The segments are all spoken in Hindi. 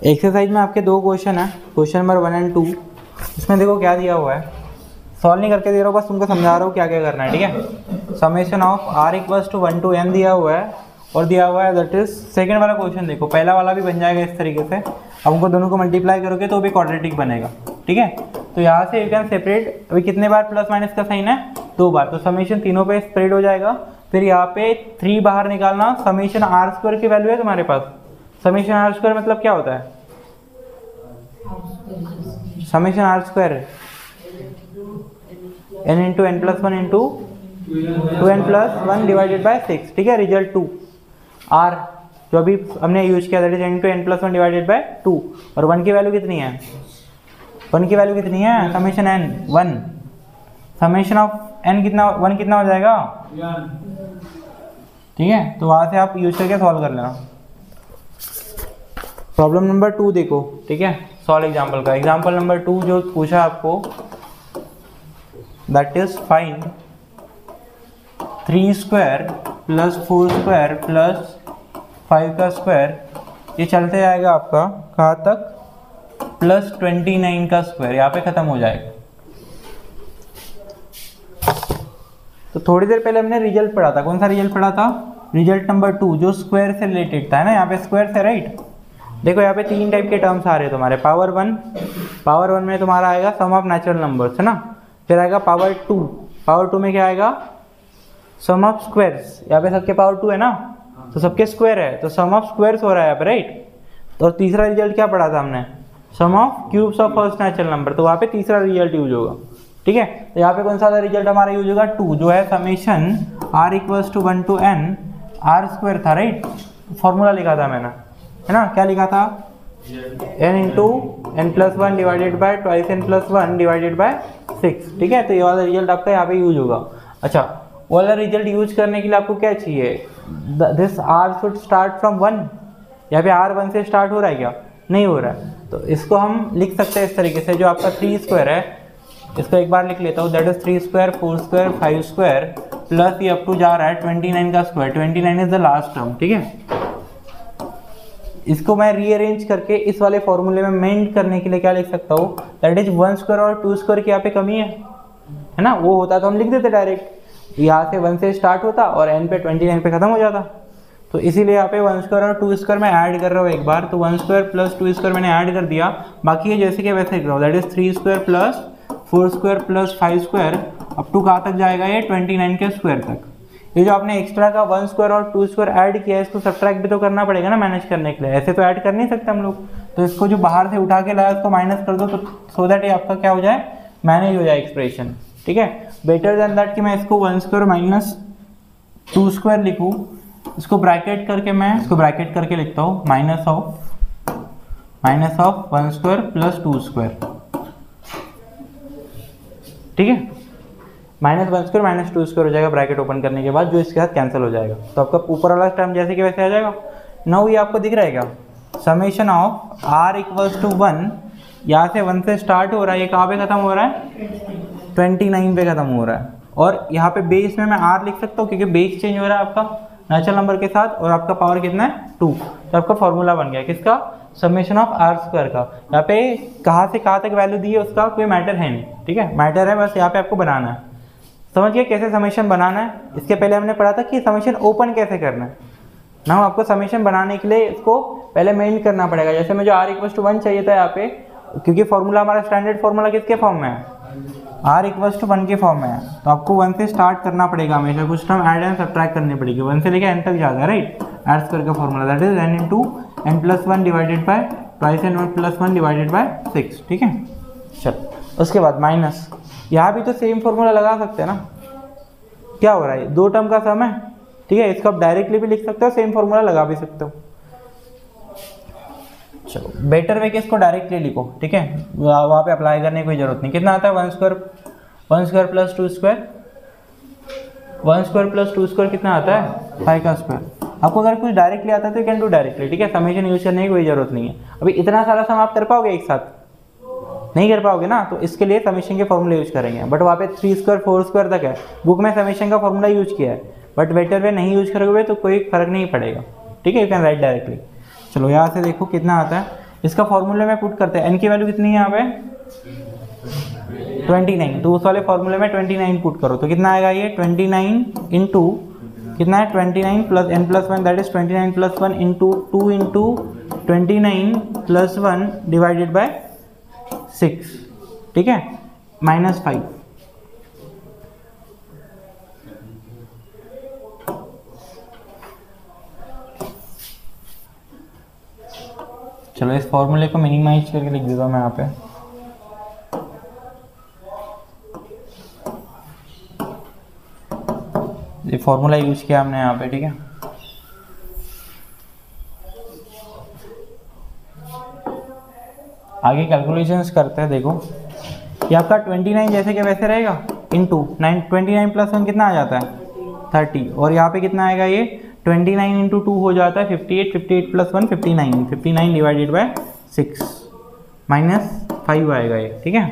एक्सरसाइज में आपके दो क्वेश्चन है, क्वेश्चन नंबर 1 और 2। इसमें देखो क्या दिया हुआ है, सॉल्व नहीं करके दे रहा हूँ, बस तुमको समझा रहा हूँ क्या क्या करना है, ठीक है। Summation of r equals to 1 to n दिया हुआ है और दिया हुआ है दैट इज सेकंड वाला क्वेश्चन। देखो पहला वाला भी बन जाएगा इस तरीके से, अब उनको दोनों को मल्टीप्लाई करोगे तो भी क्वाड्रेटिक बनेगा, ठीक है। तो यहाँ से यू कैन सेपरेट, अभी कितने बार प्लस माइनस का साइन है, 2 बार, तो समेशन तीनों पे स्प्रेड हो जाएगा। फिर यहाँ पे 3 बाहर निकालना, समेशन आर स्क्वायर की वैल्यू है तुम्हारे पास। समेशन आर स्क्वायर मतलब क्या होता है, summation r square n into n plus one into 2n plus 1 divided by 6, ठीक है। रिजल्ट 2 r जो अभी हमने यूज किया that is n into n plus 1 divided by 2, और 1 की वैल्यू कितनी है, 1 की वैल्यू कितनी है, summation n 1, summation of n कितना, 1 कितना हो जाएगा, ठीक है। तो वहां से आप यूज करके सॉल्व कर लेना। प्रॉब्लम नंबर 2 देखो, ठीक है, सॉल्व एग्जाम्पल का। एग्जाम्पल नंबर 2 जो पूछा आपको that is find 3 square plus 4 square plus 5 का स्क्वायर, ये चलते जाएगा आपका कहाँ तक, प्लस 29 का स्क्वायर, यहाँ पे खत्म हो जाएगा। तो थोड़ी देर पहले हमने रिजल्ट पढ़ा था, कौन सा रिजल्ट पढ़ा था, रिजल्ट नंबर 2 जो स्क्वायर से रिलेटेड था, है ना। यहाँ पे स्क्वायर से, राइट। देखो यहाँ पे 3 टाइप के टर्म्स आ रहे हैं तुम्हारे, पावर 1 में तुम्हारा आएगा सम ऑफ नेचुरल नंबर्स, है ना। फिर आएगा पावर 2 में क्या आएगा, सम ऑफ स्क्वायर्स, यहाँ पे सबके पावर 2 है ना, तो सबके स्क्वायर है, तो सम ऑफ स्क्वायर्स हो रहा है यहाँ पे, राइट। तो तीसरा रिजल्ट क्या पढ़ा था हमने, sum of cubes of first natural number, तो वहाँ पे तीसरा रिजल्ट यूज होगा, ठीक है। तो यहाँ पे कौन सा रिजल्ट हमारा यूज होगा, 2 जो है summation r equals to 1 to n r square था, राइट। फॉर्मूला लिखा था मैंने, है ना, क्या लिखा था, n into n plus 1 divided by twice n plus 1 divided by 6, ठीक है। तो ये वाला रिजल्ट आपका यहाँ पे यूज होगा। अच्छा, वाला रिजल्ट यूज करने के लिए आपको क्या चाहिए, this r should start from 1, यहाँ पे r 1 से स्टार्ट हो रहा है क्या, नहीं हो रहा है। तो इसको हम लिख सकते हैं इस तरीके से, जो आपका 3 स्क्वायर है, इसको एक बार लिख लेता हूँ, that is 3 square 4 square 5 square plus ये अप टू जा रहा है 29 का square, 29 is the last term, ठीक है। इसको मैं रीअरेंज करके इस वाले फॉर्मूले में मेंट करने के लिए क्या लिख सकता हूँ, दैट इज 1 स्क्वायर और 2 स्क्वायर की यहाँ पे कमी है ना। वो होता तो हम लिख देते डायरेक्ट, यहाँ से 1 से स्टार्ट होता और n पे 29 पे खत्म हो जाता। तो इसीलिए यहाँ पे 1 स्क्वायर और 2 स्क्वायर मैं ऐड कर रहा हूँ एक बार, तो 1 स्क्वायर प्लस 2 स्क्वायर मैंने ऐड कर दिया, बाकी ये जैसे कि वैसे लिख रहा हूँ, that is 3 square plus 4 square plus 5 square up to कहाँ तक जाएगा, ये 29 के स्क्वायर तक। ये जो आपने एक्स्ट्रा का 1 स्क्वायर और 2 स्क्वायर ऐड किया है, इसको सब्ट्रैक्ट भी तो करना पड़ेगा ना मैनेज करने के लिए, ऐसे तो ऐड कर नहीं सकते हम लोग। तो इसको जो बाहर से उठा के लाया उसको माइनस कर दो, तो सो दैट ये आपका क्या हो जाए, मैनेज हो जाए एक्सप्रेशन, ठीक है। बेटर देन दैट कि मैं इसको 1 स्क्वायर माइनस 2 स्क्वायर लिखूँ, इसको ब्रैकेट करके मैं इसको ब्रैकेट करके लिखता हूँ, minus of 1 square plus 2 square, ठीक है। माइनस 1 स्क्वायर माइनस 2 स्क्वायर हो जाएगा ब्रैकेट ओपन करने के बाद, जो इसके साथ कैंसिल हो जाएगा, तो आपका ऊपर वाला टर्म जैसे कि वैसे आ जाएगा। नाउ ये आपको दिख रहेगा, summation of r equals to 1, यहाँ से 1 से स्टार्ट हो रहा है, ये कहाँ पे खत्म हो रहा है, 29 पे खत्म हो रहा है। और यहाँ पे बेस में मैं r लिख सकता हूँ क्योंकि बेस चेंज हो रहा है आपका नेचुरल नंबर के साथ, और आपका पावर कितना है, 2। तो आपका फॉर्मूला बन गया किसका, समेशन ऑफ r स्क्वायर का। यहाँ पे कहाँ से कहाँ तक वैल्यू दी है उसका कोई मैटर है नहीं, ठीक है, मैटर है बस यहाँ पे आपको बनाना है। समझ गए कैसे समेशन बनाना है। इसके पहले हमने पढ़ा था कि समेशन ओपन कैसे करना है ना, आपको समेशन बनाने के लिए इसको पहले मेंट करना पड़ेगा। जैसे मुझे r इक्वल्स टू 1 चाहिए था यहाँ पे, क्योंकि फॉर्मूला हमारा स्टैंडर्ड फॉर्मूला किसके फॉर्म में है, r इक्वल्स टू 1 के फॉर्म में है, तो आपको 1 से स्टार्ट करना पड़ेगा हमेशा, कुछ टर्म ऐड एंड सब्ट्रैक्ट करनी पड़ेगी, 1 से लेकर n तक जाता है, राइट। r स्क्वायर का formula that is n into n plus 1 divided by twice n plus 1 divided by 6, ठीक है। चल उसके बाद माइनस, यहाँ भी तो सेम फॉर्मूला लगा सकते हैं ना, क्या हो रहा है, 2 टर्म का सम है, ठीक है। इसको आप डायरेक्टली भी लिख सकते हो, सेम फॉर्मूला लगा भी सकते हो। चलो बेटर वे के इसको डायरेक्टली लिखो, ठीक है, वहाँ पे अप्लाई करने की कोई जरूरत नहीं। कितना आता है, 1 square plus 2 square, 1 square plus 2 square कितना आता है, 5 का स्क्वायर। आपको अगर कुछ डायरेक्टली आता है तो यू कैन डू डायरेक्टली, ठीक है, समेशन यूज करने की कोई जरूरत नहीं है। अभी इतना सारा सम आप कर पाओगे एक साथ, नहीं कर पाओगे ना, तो इसके लिए समेशन के फॉर्मूले यूज करेंगे। बट वहाँ पे 3 स्क्वायर 4 स्क्वायर तक है, बुक में समेशन का फॉर्मूला यूज किया है, बट बेटर वे नहीं यूज करोगे तो कोई फर्क नहीं पड़ेगा, ठीक है, यू कैन राइट डायरेक्टली। चलो यहाँ से देखो कितना आता है, इसका फॉर्मूले में पुट करते हैं, n की वैल्यू कितनी है यहाँ पे 29, तो उस वाले फॉर्मूले में 29 पुट करो तो कितना आएगा ये 29 इंटू कितना है 29 plus n plus 1 that is 29 plus 1 into 2 into 29 plus 1 divided by 6, ठीक है, -5। चलो इस फॉर्मूले को मिनिमाइज करके लिख देता हूँ मैं यहाँ पे। ये फॉर्मूला यूज किया हमने यहाँ पे, ठीक है। आगे कैलकुलेशंस करते हैं। देखो ये आपका 29 जैसे कि वैसे रहेगा इंटू 29 प्लस 1 कितना आ जाता है 30, और यहाँ पे कितना आएगा ये 29 इंटू 2 हो जाता है 58, 58 प्लस 1 59 डिवाइडेड बाय 6 -5 आएगा ये, ठीक है।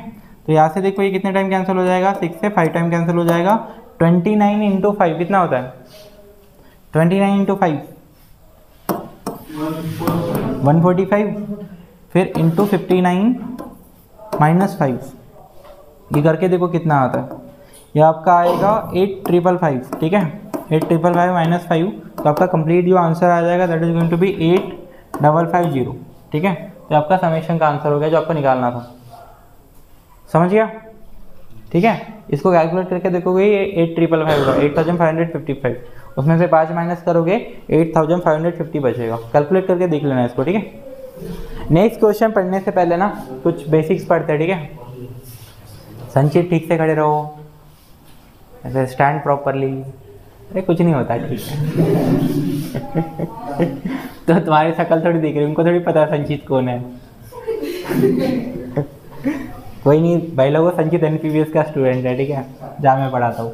तो यहाँ से देखो ये कितने टाइम कैंसिल हो जाएगा, 6 से 5 टाइम कैंसिल हो जाएगा। 29 इंटू 5 कितना होता है 29 इंटू 5 145, फिर इंटू 59 -5, ये करके देखो कितना आता है। ये आपका आएगा 8555, ठीक है, 8555 -5, तो आपका कंप्लीट जो आंसर आ जाएगा that is going to be 8550, ठीक है। तो आपका समेशन का आंसर हो गया जो आपको निकालना था, समझ गया, ठीक है। इसको कैलकुलेट करके देखोगे ये 8555 होगा 8555, उसमें से 5 माइनस करोगे 8550 बचेगा। कैलकुलेट करके देख लेना इसको, ठीक है। नेक्स्ट क्वेश्चन पढ़ने से पहले ना कुछ बेसिक्स पढ़ते हैं, ठीक है। संचित ठीक से खड़े रहो, ऐसे स्टैंड प्रॉपरली, अरे कुछ नहीं होता, ठीक है। तो तुम्हारी शक्ल थोड़ी देख रही, उनको थोड़ी पता संचित कौन है। कोई नहीं भाई लोगों, संचित NPVS का स्टूडेंट है, ठीक है, जहाँ मैं पढ़ाता हूँ।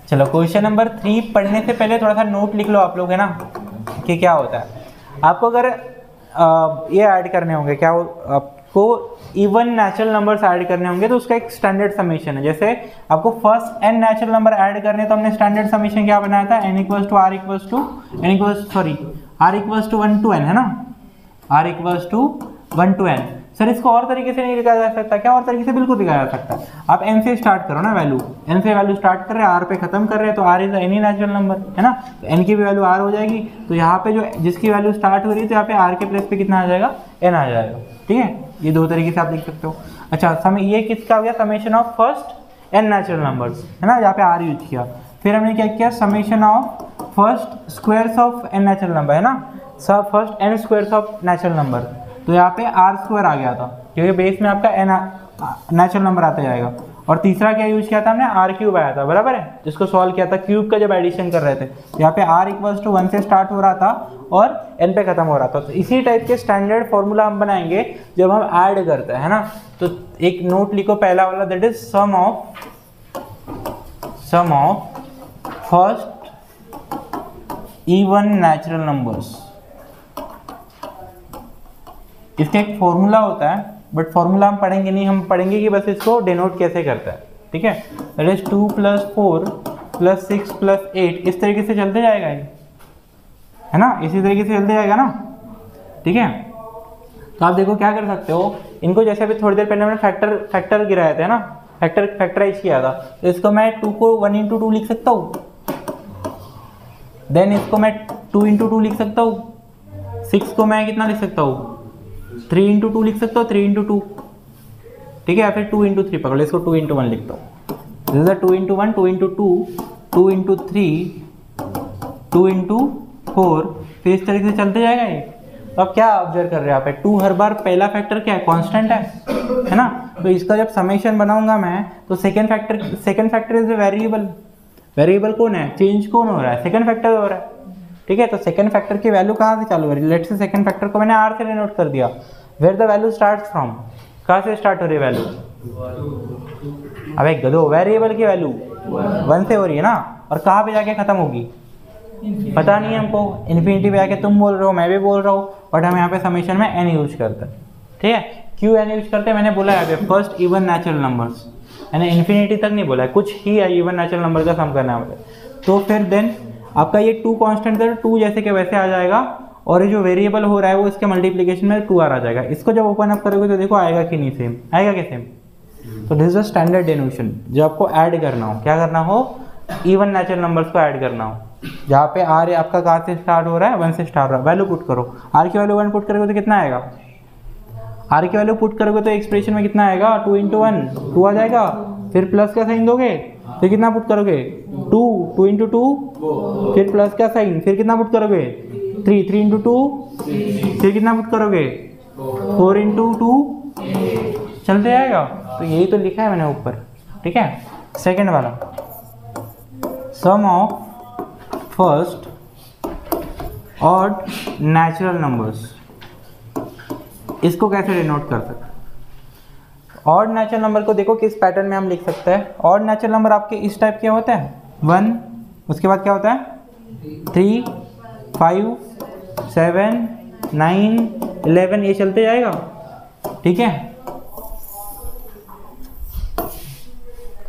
चलो क्वेश्चन नंबर 3 पढ़ने से पहले थोड़ा सा नोट लिख लो आप लोग, है ना, कि क्या होता है। आपको अगर ये ऐड करने होंगे, क्या आपको इवन नेचुरल नंबर्स ऐड करने होंगे तो उसका एक स्टैंडर्ड समीशन है। जैसे आपको first n natural number add करने तो हमने स्टैंडर्ड समीशन क्या बनाया था, r equals to 1 to n, है ना, r equals to 1 to n। Sir इसको और तरीके से नहीं लिखा जा सकता क्या? और तरीके से बिल्कुल लिखा जा सकता है। आप n से स्टार्ट करो ना, वैल्यू n से वैल्यू स्टार्ट कर रहे हैं, r पे खत्म कर रहे हैं, तो r is any natural number, है ना, तो n की भी वैल्यू r हो जाएगी। तो यहाँ पे जो जिसकी वैल्यू स्टार्ट हो रही है तो यहाँ पे r के प्लेस पे कितना आ जाएगा, n आ जाएगा, ठीक है। ये दो तरीके से आप लिख सकते हो। अच्छा समय ये किसका हो गया, summation of first n natural numbers, है ना, यहाँ पे r यूज किया। फिर हमने क्या किया, summation of first squares of n natural number, है ना, सब first n squares of natural number, तो यहाँ पे r स्क्वायर आ गया था क्योंकि बेस में आपका n नेचुरल नंबर आता जाएगा। और तीसरा क्या यूज किया था हमने, r क्यूब आया था, बराबर है, जिसको सॉल्व किया था क्यूब का जब एडिशन कर रहे थे। यहाँ पे r इक्वल्स टू 1 से स्टार्ट हो रहा था और n पे खत्म हो रहा था। तो इसी टाइप के स्टैंडर्ड फॉर्मूला हम बनाएंगे जब हम ऐड करते हैं, है ना। तो एक नोट लिखो पहला वाला, that is sum of first even natural numbers. इसका एक फॉर्मूला होता है, बट फॉर्मूला हम पढ़ेंगे नहीं, हम पढ़ेंगे कि बस इसको डिनोट कैसे करता है, ठीक है। दैट इज 2 + 4 + 6 + 8, इस तरीके से चलते जाएगा ये, है ना, इसी तरीके से चलते जाएगा ना, ठीक है। तो आप देखो क्या कर सकते हो इनको, जैसे अभी थोड़ी देर पहले हमने फैक्टर गिराया था ना, फैक्टराइज किया था, तो इसको मैं 2 को 1 × 2 लिख सकता हूँ, देन इसको मैं 2 × 2 लिख सकता हूँ, 6 को मैं कितना लिख सकता हूँ 3 × 2 लिख सकता हूँ, 3 × 2, ठीक है, या फिर 2 × 3 पकड़ लो, इसको 2 × 1 लिखता हूँ। दिस इज 2 × 1, 2 × 2, 2 × 3, 2 × 4, फिर इस तरीके से चलते जाएगा ये। तो आप क्या ऑब्जर्व कर रहे हैं यहाँ पे, 2 हर बार पहला फैक्टर क्या है, कांस्टेंट है ना। तो इसका जब समेशन बनाऊंगा मैं तो सेकंड फैक्टर इज वेरिएबल कौन है, चेंज कौन हो रहा है, सेकंड फैक्टर हो रहा है, ठीक है। तो सेकंड फैक्टर की वैल्यू कहाँ से चालू हो रही है, लेट्स से सेकंड फैक्टर को मैंने r से डिनोट कर दिया, where the value starts from, कहाँ से स्टार्ट हो रही है वैल्यू, अबे गधो, वेरिएबल की वैल्यू 1 से हो रही है ना, और कहाँ पे जाके खत्म होगी पता नहीं है हमको, इन्फिनिटी पे जाके तुम बोल रहे हो, मैं भी बोल रहा हूँ, बट हम यहाँ पे समेशन में n यूज करते हैं, ठीक है। क्यों n यूज करते हैं मैंने बोला है, फर्स्ट इवन नेचुरल नंबर्स, मैंने इन्फिनिटी तक नहीं बोला है, कुछ ही इवन नेचुरल नंबर का सम करना है मुझे। तो फिर देन आपका ये 2 कांस्टेंट है, 2 जैसे कि वैसे आ जाएगा, और ये जो वेरिएबल हो रहा है वो इसके मल्टीप्लिकेशन में 2r आ जाएगा। इसको जब ओपन अप करोगे तो देखो आएगा कि नहीं, सेम आएगा क्या, सेम। तो दिस इज अ स्टैंडर्ड डेनोशन। जब आपको ऐड करना हो, क्या करना हो, इवन नेचुरल नंबर्स को ऐड करना हो, जहाँ पे r आपका कहाँ से स्टार्ट हो रहा है, 1 से स्टार्ट हो रहा है, वैल्यू पुट करो, r की वैल्यू 1 पुट करोगे तो कितना आएगा, r की वैल्यू पुट करोगे तो एक्सप्रेशन में कितना आएगा, 2 × 1 2 आ जाएगा, फिर प्लस का साइन दोगे, फिर कितना पुट करोगे 2 2 × 2, फिर प्लस का साइन, फिर कितना पुट करोगे 3 3 × 2, फिर कितना पुट करोगे 4 × 2, चलते जाएगा। तो यही तो लिखा है मैंने ऊपर, ठीक है। सेकंड वाला, sum of first odd natural numbers, इसको कैसे डिनोट कर सकते हैं। ऑड नेचुरल नंबर को देखो किस पैटर्न में हम लिख सकते हैं। ऑड नेचुरल नंबर आपके इस टाइप के होते हैं, 1, उसके बाद क्या होता है 3 5 7 9 11, ये चलते जाएगा, ठीक है।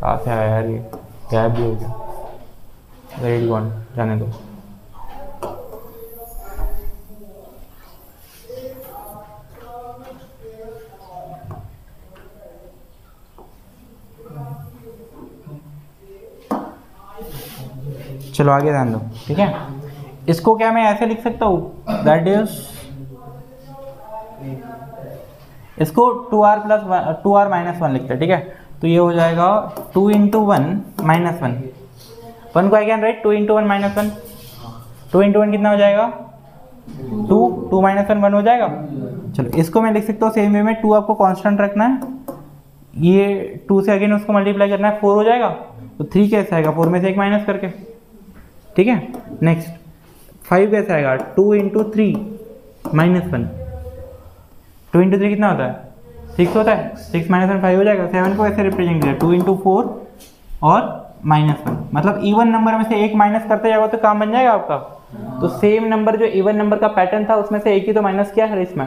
कहाँ से आया यार, ये गायब भी हो गया, रेड वन जाने दो। चलो आगे ध्यान दो, ठीक है। इसको क्या मैं ऐसे लिख सकता हूँ, दैट इज, इसको 2r - 1 लिखते हैं, ठीक है। तो ये हो जाएगा 2 × 1 - 1, 1 को अगेन राइट, 2 × 1 - 1, 2 × 1 कितना हो जाएगा 2, 2 - 1 हो जाएगा। चलो इसको मैं लिख सकता हूँ सेम वे में, 2 आपको कांस्टेंट रखना है, ये 2 से अगेन उसको मल्टीप्लाई करना है, 4 हो जाएगा। तो 3 कैसे आएगा, 4 में से 1 माइनस करके, ठीक है। नेक्स्ट 5 कैसे आएगा, 2 × 3 - 1, 2 × 3 कितना होता है 6 होता है, 6 - 1 5 हो जाएगा। 7 को ऐसे रिप्रेजेंट किया 2 × 4 और -1, मतलब इवन नंबर में से एक माइनस करते जाओगे तो काम बन जाएगा आपका। तो सेम नंबर जो इवन नंबर का पैटर्न था उसमें से एक ही तो माइनस किया है इसमें,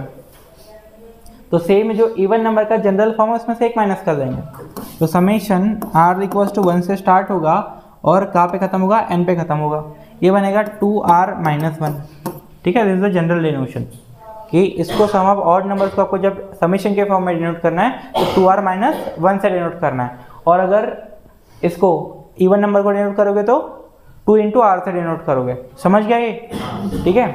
तो सेम जो इवन नंबर का जनरल फॉर्म है उसमें से एक माइनस कर देंगे। तो समेशन r = 1 से स्टार्ट होगा और कहाँ पे खत्म होगा, n पे खत्म होगा, ये बनेगा 2r - 1, ठीक है। दिस इज द जनरल डिनोशन कि इसको सम ऑफ ऑड नंबर्स को आपको जब समेशन के फॉर्म में डिनोट करना है तो 2r - 1 से डिनोट करना है, और अगर इसको इवन नंबर को डिनोट करोगे तो 2 × r से डिनोट करोगे। समझ गया ये, ठीक है।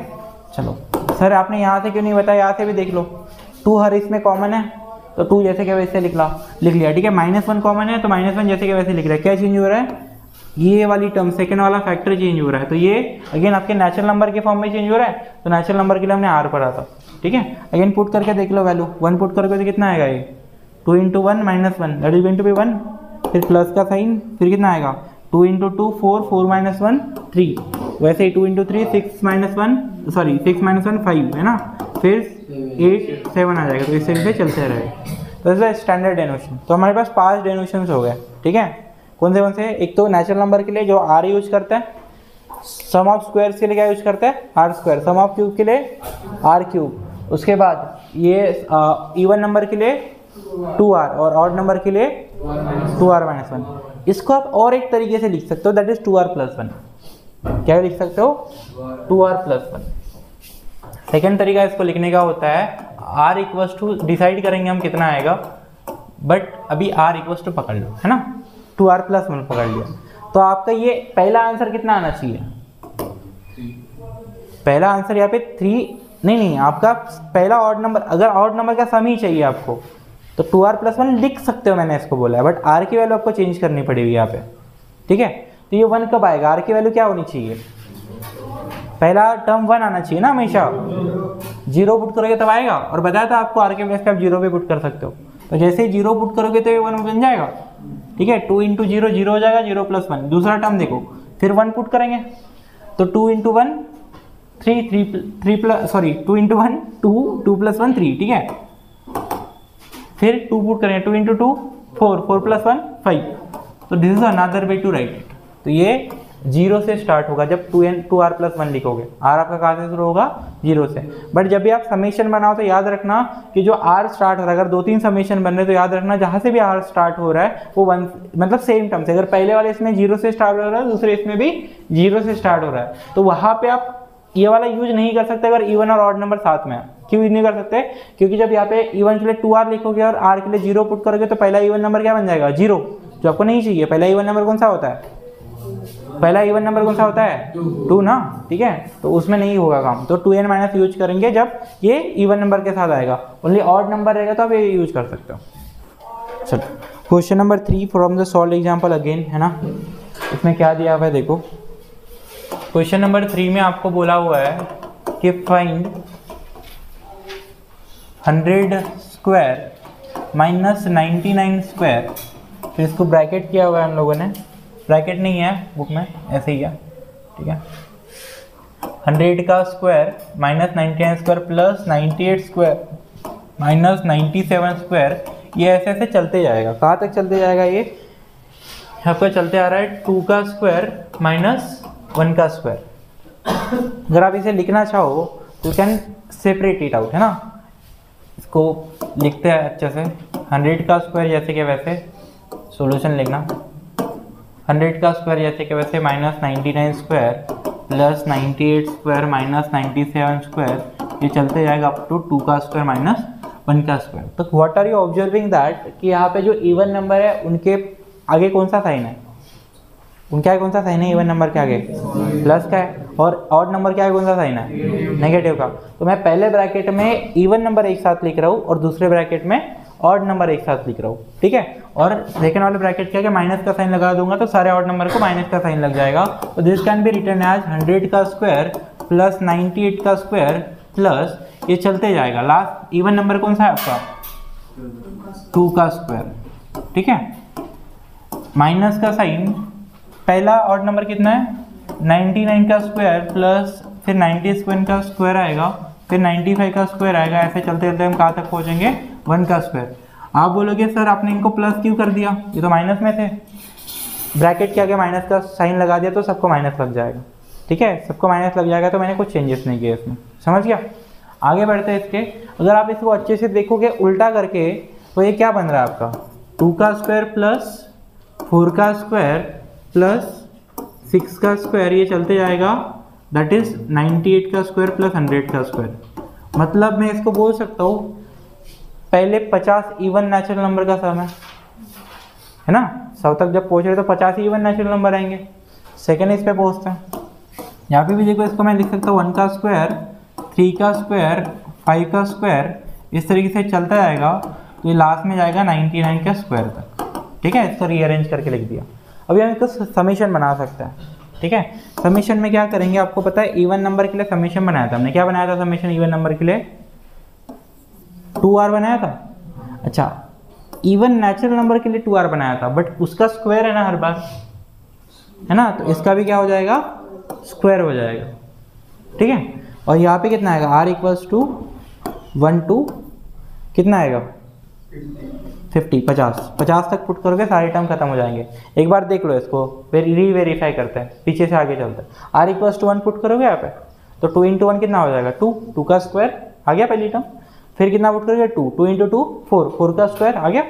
चलो सर आपने यहाँ से क्यों नहीं बताया, यहाँ से भी देख लो, 2 हर इसमें कॉमन है तो 2 जैसे कि वैसे लिख लिया, ठीक है। -1 कॉमन है तो -1 जैसे कि वैसे लिख रहा है। क्या चेंज हो रहा है, ये वाली टर्म सेकंड वाला फैक्टर चेंज हो रहा है, तो ये अगेन आपके नेचुरल नंबर के फॉर्म में चेंज हो रहा है। तो नेचुरल नंबर के लिए हमने r पढ़ा था, ठीक है। अगेन पुट करके देख लो वैल्यू, 1 पुट करोगे तो कितना आएगा, ये 2 × 1 - 1 that is going to be 1, फिर प्लस का साइन, फिर कितना आएगा 2 × 2 4 4 - 1 3, वैसे ही 2 × 3 6 - 1 सॉरी 6 - 1 5 है ना, फिर 8 7 आ जाएगा। तो इससे भी चलते रहेगा। तो इस स्टैंडर्ड डेनोशन। तो हमारे पास 5 डेनोशंस हो गए, ठीक है। कौन से, एक तो नेचुरल नंबर के लिए जो r यूज करता है, सम ऑफ स्क्वायर्स के लिए क्या यूज करता है r², सम ऑफ क्यूब के लिए r³, उसके बाद ये इवन नंबर के लिए 2r और ऑड नंबर के लिए 2r - 1। इसको आप और एक तरीके से लिख सकते हो, दैट इज 2r + 1। क्या लिख सकते हो, 2r + 1। सेकेंड तरीका इसको लिखने का होता है, r = डिसाइड करेंगे हम कितना आएगा, बट अभी r = पकड़ लो, है ना, 2r + 1 पकड़ लिया। तो आपका ये पहला आंसर कितना आना चाहिए, पहला आंसर यहाँ पे 3 नहीं, आपका पहला ऑड नंबर, अगर ऑड नंबर का सम ही चाहिए आपको तो 2r + 1 लिख सकते हो, मैंने इसको बोला है, बट r की वैल्यू आपको चेंज करनी पड़ेगी यहाँ पे, ठीक है। तो ये 1 कब आएगा, r की वैल्यू क्या होनी चाहिए, पहला टर्म 1 आना चाहिए ना, हमेशा 0 पुट करोगे तब आएगा, और बताया था आपको r के बेस पे आप 0 पे पुट कर सकते हो। तो जैसे ही 0 पुट करोगे तो ये 1 बन जाएगा, ठीक है। 2 × 0 0 हो जाएगा, 0 + 1। दूसरा टर्म देखो, फिर 1 पुट करेंगे तो 2 × 1 3 2 × 1 2 2 + 1 3, ठीक है। फिर 2 पुट करेंगे, 2 × 2 4 4 + 1 5। तो this is another way to write it. तो ये 0 से स्टार्ट होगा जब 2r + 1 लिखोगे, r आपका कहाँ से शुरू होगा 0 से। बट जब भी आप समेशन बनाओ तो याद रखना कि जो r स्टार्ट हो रहा है, अगर 2-3 समेशन बन रहे तो याद रखना जहाँ से भी r स्टार्ट हो रहा है वो 1 मतलब सेम टर्म से, अगर पहले वाले इसमें 0 से स्टार्ट हो रहा है, दूसरे इसमें भी 0 से स्टार्ट हो रहा है, तो वहाँ पे आप ये वाला यूज नहीं कर सकते अगर इवन और ऑड नंबर साथ में है। क्यों यूज नहीं कर सकते? क्योंकि जब यहाँ पे इवन के लिए 2r लिखोगे और r के लिए 0 पुट करोगे तो पहला इवन नंबर क्या बन जाएगा? 0, जो आपको नहीं चाहिए। पहला इवन नंबर कौन सा होता है? पहला इवन नंबर कौन सा होता है? 2 ना, ठीक है। तो उसमें नहीं होगा काम, तो 2n माइनस यूज करेंगे जब ये इवन नंबर के साथ आएगा। ओनली ऑड नंबर रहेगा तो आप ये यूज कर सकते हो। चलो question number 3 from the solve example again, है ना। इसमें क्या दिया हुआ है देखो। क्वेश्चन नंबर 3 में आपको बोला हुआ है कि फाइंड 100 स्क्वायर माइनस 99 स्क्वायर। फिर इसको ब्रैकेट किया हुआ है हम लोगों ने, ब्रैकेट नहीं है बुक में, ऐसे ही है, ठीक है। 100 का square minus 99 square plus 98 square minus 97 square, ये ऐसे ऐसे चलते जाएगा। कहाँ तक चलते जाएगा? ये आपका चलते आ रहा है 2 का स्क्वायर माइनस 1 का स्क्वायर। अगर आप इसे लिखना चाहो तो कैन सेपरेट इट आउट, है ना। इसको लिखते हैं अच्छे से। 100 का स्क्वायर जैसे कि वैसे सॉल्यूशन लिखना, 100 का स्क्वायर जैसे कि वैसे minus 99 square plus 98 square minus 97 square, ये चलते जाएगा अप टू 2 का स्क्वायर माइनस 1 का स्क्वायर। तो what are you observing that कि यहाँ पे जो इवन नंबर है उनके आगे कौन सा साइन है? उनके आगे कौन सा साइन है? इवन नंबर के आगे प्लस का है, और ऑड नंबर के आगे कौन सा साइन है? नेगेटिव का। तो मैं पहले ब्रैकेट में इवन नंबर एक साथ लिख रहा हूँ और दूसरे ब्रैकेट में ऑड नंबर एक साथ लिख रहा हूँ, ठीक है। और सेकंड वाले ब्रैकेट क्या है, माइनस का साइन लगा दूंगा तो सारे ऑड नंबर को माइनस का साइन लग जाएगा। तो this can be written as 100 का स्क्वायर प्लस 98 का स्क्वायर प्लस, ये चलते जाएगा। लास्ट इवन नंबर कौन सा है आपका? 2 का स्क्वायर, ठीक है। माइनस का साइन, पहला ऑड नंबर कितना है? 99 का स्क्वायर प्लस फिर 97 का स्क्वायर आएगा, फिर 95 का स्क्वायर आएगा। ऐसे चलते चलते हम कहाँ तक पहुँचेंगे? 1 का स्क्वायर। आप बोलोगे सर आपने इनको प्लस क्यों कर दिया, ये तो माइनस में थे। ब्रैकेट के आगे माइनस का साइन लगा दिया तो सबको माइनस लग जाएगा, ठीक है। सबको माइनस लग जाएगा तो मैंने कुछ चेंजेस नहीं किए इसमें, समझ गया। आगे बढ़ते हैं इसके। अगर आप इसको अच्छे से देखोगे उल्टा करके तो ये क्या बन रहा है आपका? 2 का स्क्वायर प्लस 4 का स्क्वायर प्लस 6 का स्क्वायर, ये चलते जाएगा। दैट इज 98 का स्क्वायर प्लस 100 का स्क्वायर। मतलब मैं इसको बोल सकता हूँ पहले 50 इवन नेचुरल नंबर का सम है ना। 100 तक जब पहुँच रहे तो 50 इवन नेचुरल नंबर आएंगे। सेकेंड इस पे पहुँचते हैं। यहाँ पे भी देखो, इसको मैं लिख सकता हूँ 1 का स्क्वायर 3 का स्क्वायर 5 का स्क्वायर, इस तरीके से चलता जाएगा तो ये लास्ट में जाएगा 99 का स्क्वायर तक, ठीक है। इसको रीअरेंज करके लिख दिया। अभी हम इसको समीशन बना सकते हैं, ठीक है। समीशन में क्या करेंगे, आपको पता है इवन नंबर के लिए समीशन बनाया था हमने। क्या बनाया था समीशन इवन नंबर के लिए? 2r बनाया था। अच्छा, इवन नेचुरल नंबर के लिए 2r बनाया था, बट उसका स्क्वायर है ना हर बार, है ना। तो इसका भी क्या हो जाएगा? स्क्वायर हो जाएगा, ठीक है। और यहाँ पे कितना आएगा? r इक्वल्स टू 1 to कितना आएगा? 50 तक पुट करोगे सारे टर्म खत्म हो जाएंगे। एक बार देख लो इसको, रीवेरीफाई करते हैं, पीछे से आगे चलते हैं। r इक्वल्स टू 1 पुट करोगे यहाँ पे तो 2 into 1 कितना हो जाएगा? 2 का स्क्वायर आ गया पहली टर्म। फिर कितना पुट करोगे? 2 into 2 4 का स्क्वायर आ गया।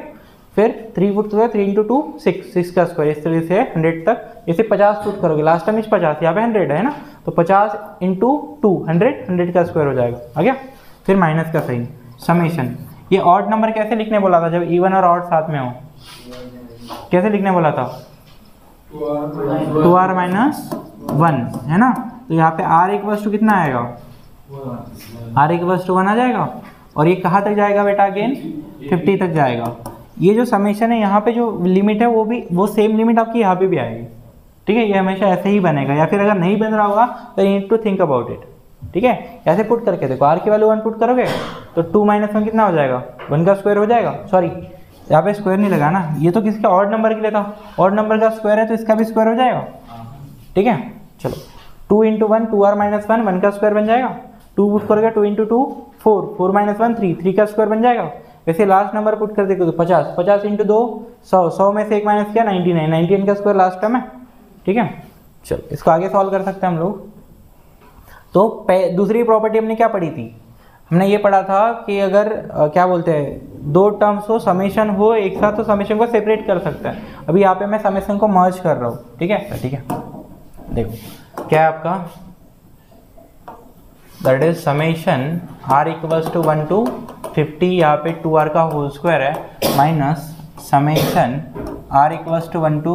फिर 3 पुट करोगे 3 into 2 6 का स्क्वायर। इस तरीके से 100 तक, इसे 50 पुट करोगे, लास्ट टाइम इस 50, यहाँ पे 100 है ना, तो 50 into 2 100 का स्क्वायर हो जाएगा, आ गया। फिर माइनस का साइन, समेशन। ये ऑड नंबर कैसे लिखने बोला था जब इवन और ऑड साथ में हो? कैसे लिखने बोला था? 2r माइनस 1, है ना। तो यहाँ पे r इक्वल्स टू कितना आएगा? r इक्वल्स टू 1 आ जाएगा। और ये कहाँ तक जाएगा बेटा? अगेन 50 तक जाएगा। ये जो समेशन है यहाँ पे जो लिमिट है वो सेम लिमिट आपकी यहाँ पे भी आएगी, ठीक है। ये हमेशा ऐसे ही बनेगा, या फिर अगर नहीं बन रहा होगा तो you need to think about it, ठीक है। ऐसे पुट करके देखो, r की वैल्यू 1 पुट करोगे तो 2 - 1 कितना हो जाएगा? 1 का स्क्वायर हो जाएगा। सॉरी, यहाँ पे स्क्वायर नहीं लगा ना, ये तो किसका? ऑड नंबर के लिए था। ऑड नंबर का स्क्वायर है तो इसका भी स्क्वायर हो जाएगा, ठीक है। चलो 2 into 1 2r - 1 1 का स्क्वायर बन जाएगा। 2 पुट करोगे 2 into 2 4 - 1 3 का स्क्वायर बन जाएगा। वैसे लास्ट नंबर पुट कर देखो तो 50 into 2 100 में से एक माइनस किया 99 का स्क्वायर लास्ट टर्म है, ठीक है। चलो इसको आगे सॉल्व कर सकते हैं हम लोग। तो दूसरी प्रॉपर्टी हमने क्या पढ़ी थी? हमने ये पढ़ा था कि अगर क्या बोलते हैं, 2 टर्म्स हो, समेशन हो एक साथ, तो समेशन को सेपरेट कर सकते हैं। अभी यहाँ पे मैं समेशन को मर्ज कर रहा हूँ, ठीक है। ठीक है, देखो क्या है आपका that is summation r equals to 1 to 50, यहाँ पे 2r का होल स्क्वायर है, minus summation r equals to 1 to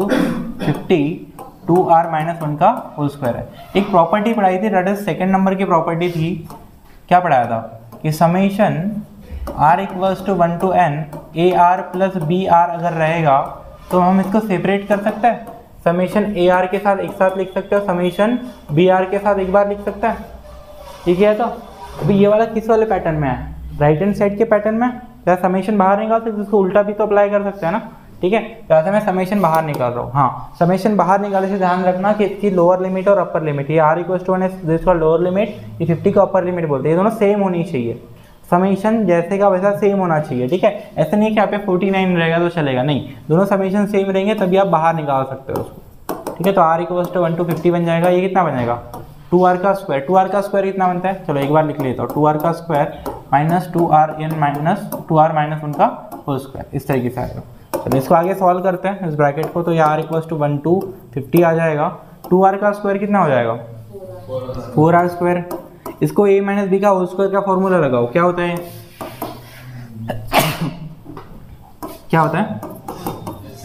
50 2r minus 1 का होल स्क्वायर है। एक प्रॉपर्टी पढ़ाई थी, दैट इज सेकेंड नंबर की प्रॉपर्टी थी, क्या पढ़ाया था कि summation r equals to 1 to n a r plus b r अगर रहेगा तो हम इसको सेपरेट कर सकते हैं, समेशन ए आर के साथ एक साथ लिख सकते हो, समेशन बी आर के साथ एक बार लिख सकते हैं, ठीक है। तो अभी ये वाला किस वाले पैटर्न में है, राइट हैंड साइड के पैटर्न में, या समेशन बाहर निकाल सकते, इसको उल्टा भी तो अप्लाई कर सकते हैं ना, ठीक है। तो ऐसे मैं समेशन बाहर निकाल रहा हूँ, हाँ समेशन बाहर निकालने से ध्यान रखना कि इसकी लोअर लिमिट और अपर लिमिट, ये आर इक्वल टू 1 है, इसका लोअर लिमिट, ये 50 को अपर लिमिट बोलते हैं, ये दोनों सेम होनी चाहिए, समेशन जैसे का वैसा सेम होना चाहिए, ठीक है। ऐसा नहीं है कि यहाँ पे 49 रहेगा तो चलेगा, नहीं, दोनों समेशन सेम रहेंगे तभी आप बाहर निकाल सकते हो उसको, ठीक है। तो आर इक्वल टू 1 to 50 बन जाएगा, ये कितना बन जाएगा 2r का स्क्वायर, 2r का स्क्वायर कितना बनता है, चलो एक बार लिख लेता हूँ, 2r का square minus 2rn minus 2r minus उनका होल स्क्वायर, इस तरीके से आएगा। चलो इसको आगे सॉल्व करते हैं इस ब्रैकेट को, तो ये r इक्वल टू 1 to 50 आ जाएगा, 2r का स्क्वायर कितना हो जाएगा 4r स्क्वायर, इसको a माइनस बी का होल स्क्वायर का फॉर्मूला लगाओ, क्या होता है क्या होता है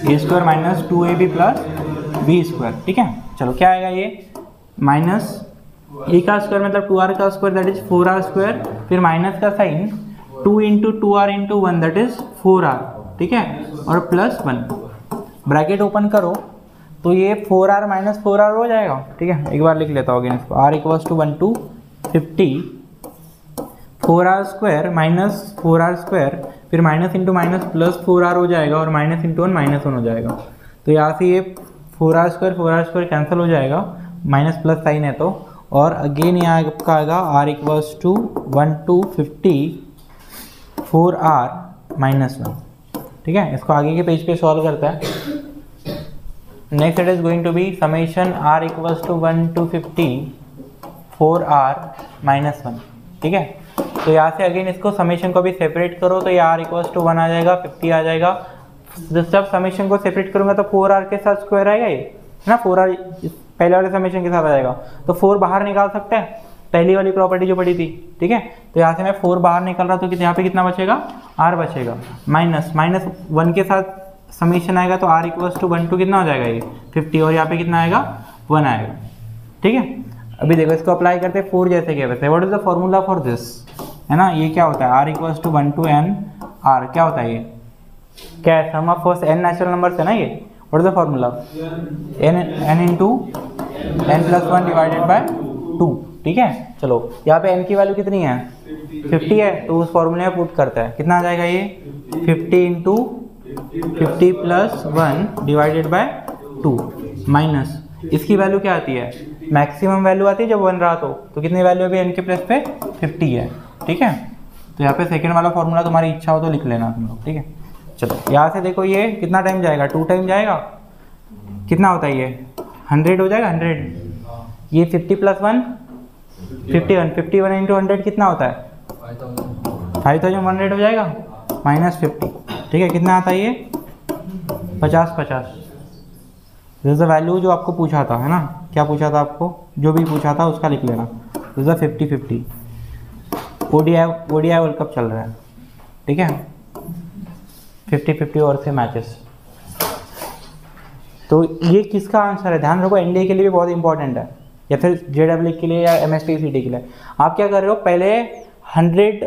a square minus 2ab plus b square, ठीक है। चलो क्या आएगा ये माइनस a का स्क्वायर मतलब 2r का square that is 4r square, फिर माइनस का sign 2 into 2r into 1 that is 4r, ठीक है, और प्लस 1, ब्रैकेट ओपन करो तो ये 4r माइनस 4r हो जाएगा, ठीक है। एक बार लिख लेता हूँ इसको, r equals to 1 to 50 4r square minus 4r square, फिर minus into minus plus 4r हो जाएगा, और माइनस इंटू 1 माइनस 1 हो जाएगा, तो यहाँ से ये 4r स्क्वायर कैंसिल हो जाएगा, माइनस प्लस साइन है तो, और अगेन यहाँ आपका आएगा r equals to 1 to 50 4r minus 1, ठीक है। इसको आगे के पेज पे सॉल्व करता है। Next it is going to be summation r equals to 1 to 50 4r minus 1, ठीक है। तो यहाँ से अगेन इसको समेशन को भी सेपरेट करो, तो ये r इक्वल्स टू 1 आ जाएगा, 50 आ जाएगा, जब समेशन को सेपरेट करूंगा तो 4r के साथ स्क्वायर आएगा, ये है ना, 4r पहले वाले समेशन के साथ आ जाएगा, तो 4 बाहर निकाल सकते हैं, पहली वाली प्रॉपर्टी जो पड़ी थी, ठीक है। तो यहाँ से मैं 4 बाहर निकल रहा, तो यहाँ पे कितना बचेगा r बचेगा, माइनस 1 के साथ समेशन आएगा, तो r इक्वल्स टू 1 to कितना हो जाएगा ये 50, और यहाँ पे कितना आएगा 1 आएगा, ठीक है। अभी देखो इसको अप्लाई करते हैं 4 जैसे क्या वैसे, what is the formula for this, है ना, ये क्या होता है r equals to 1 to n r, क्या होता है ये, क्या है, सम ऑफ n नेचुरल नंबर है ना, ये what is the formula n into n plus 1 divided by 2, ठीक है। चलो यहाँ पे n की वैल्यू कितनी है 50 है, तो उस फॉर्मूले में पुट करता है, कितना आ जाएगा ये 50 into 50 plus 1 divided by 2 minus इसकी वैल्यू क्या आती है, मैक्सिमम वैल्यू आती है जब 1 रहा तो कितनी वैल्यू अभी n के प्लस पे 50 है, ठीक है। तो यहाँ पे सेकेंड वाला फॉर्मूला तुम्हारी इच्छा हो तो लिख लेना तुम लोग, ठीक है। चलो यहाँ से देखो ये कितना टाइम जाएगा, 2 टाइम जाएगा, कितना होता है ये 100 हो जाएगा, 100, ये 50 प्लस 1 51 इंटू 100 कितना होता है 5100 हो जाएगा, माइनस 50, ठीक है, कितना आता है ये 50, दिस इज द वैल्यू जो आपको पूछा था, है ना, क्या पूछा था आपको, जो भी पूछा था उसका लिख लेना, this is 50-50, ODI world cup चल रहा है, ठीक है, 50-50 और से मैचेस। तो ये किसका आंसर है, ध्यान रखो, एनडीए के लिए भी बहुत इंपॉर्टेंट है, या फिर जेडब्ल्यू के लिए या एमएसटीसीटी के लिए। आप क्या कर रहे हो, पहले 100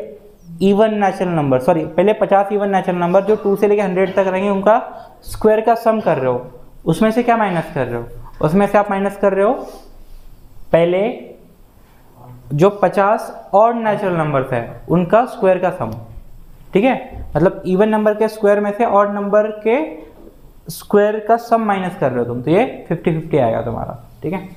इवन नेचुरल नंबर, सॉरी पहले 50 इवन नेचुरल नंबर जो 2 से लेकर 100 तक रहेंगे उनका स्क्वायर का सम कर रहे हो, उसमें से क्या माइनस कर रहे हो, उसमें से आप माइनस कर रहे हो पहले जो 50 और नेचुरल नंबर्स है उनका स्क्वायर का सम, ठीक है, मतलब इवन नंबर के स्क्वायर में से ऑड नंबर के स्क्वायर का सम माइनस कर रहे हो तुम, तो ये 50-50 आएगा तुम्हारा, ठीक है।